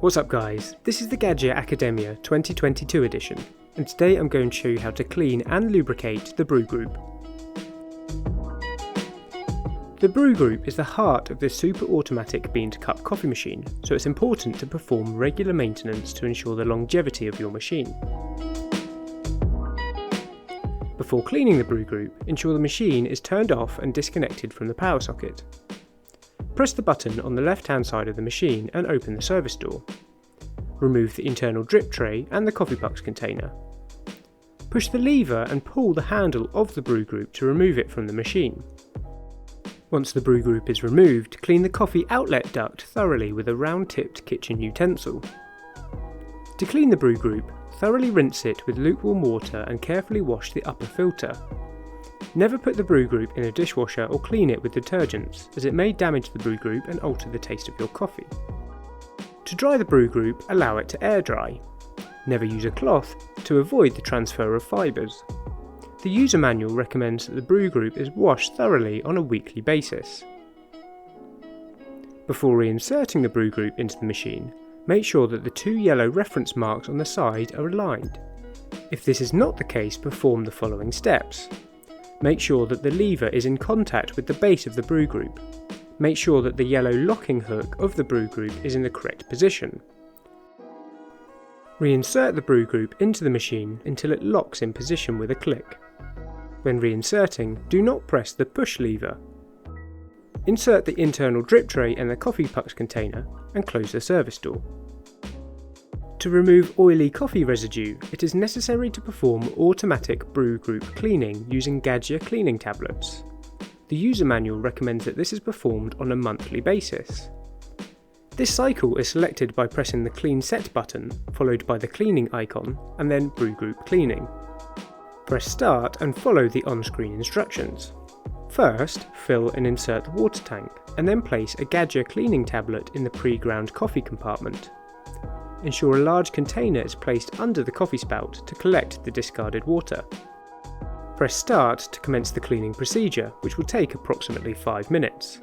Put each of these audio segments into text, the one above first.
What's up guys, this is the Gaggia Accademia 2022 edition, and today I'm going to show you how to clean and lubricate the brew group. The brew group is the heart of this super automatic bean-to-cup coffee machine, so it's important to perform regular maintenance to ensure the longevity of your machine. Before cleaning the brew group, ensure the machine is turned off and disconnected from the power socket. Press the button on the left-hand side of the machine and open the service door. Remove the internal drip tray and the coffee pucks container. Push the lever and pull the handle of the brew group to remove it from the machine. Once the brew group is removed, clean the coffee outlet duct thoroughly with a round-tipped kitchen utensil. To clean the brew group, thoroughly rinse it with lukewarm water and carefully wash the upper filter. Never put the brew group in a dishwasher or clean it with detergents, as it may damage the brew group and alter the taste of your coffee. To dry the brew group, allow it to air dry. Never use a cloth to avoid the transfer of fibres. The user manual recommends that the brew group is washed thoroughly on a weekly basis. Before reinserting the brew group into the machine, make sure that the two yellow reference marks on the side are aligned. If this is not the case, perform the following steps. Make sure that the lever is in contact with the base of the brew group. Make sure that the yellow locking hook of the brew group is in the correct position. Reinsert the brew group into the machine until it locks in position with a click. When reinserting, do not press the push lever. Insert the internal drip tray and the coffee pucks container and close the service door. To remove oily coffee residue, it is necessary to perform automatic brew group cleaning using Gaggia cleaning tablets. The user manual recommends that this is performed on a monthly basis. This cycle is selected by pressing the Clean Set button, followed by the cleaning icon, and then brew group cleaning. Press start and follow the on-screen instructions. First, fill and insert the water tank, and then place a Gaggia cleaning tablet in the pre-ground coffee compartment. Ensure a large container is placed under the coffee spout to collect the discarded water. Press start to commence the cleaning procedure, which will take approximately 5 minutes.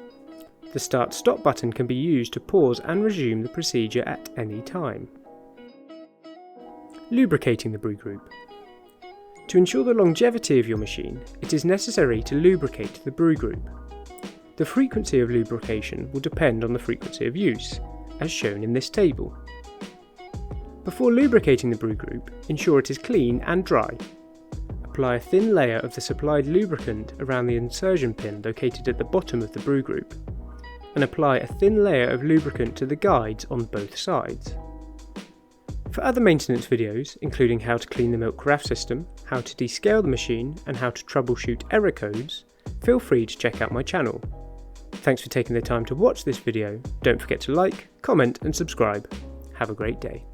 The start-stop button can be used to pause and resume the procedure at any time. Lubricating the brew group. To ensure the longevity of your machine, it is necessary to lubricate the brew group. The frequency of lubrication will depend on the frequency of use, as shown in this table. Before lubricating the brew group, ensure it is clean and dry. Apply a thin layer of the supplied lubricant around the insertion pin located at the bottom of the brew group, and apply a thin layer of lubricant to the guides on both sides. For other maintenance videos, including how to clean the milk carafe system, how to descale the machine, and how to troubleshoot error codes, feel free to check out my channel. Thanks for taking the time to watch this video. Don't forget to like, comment and subscribe. Have a great day.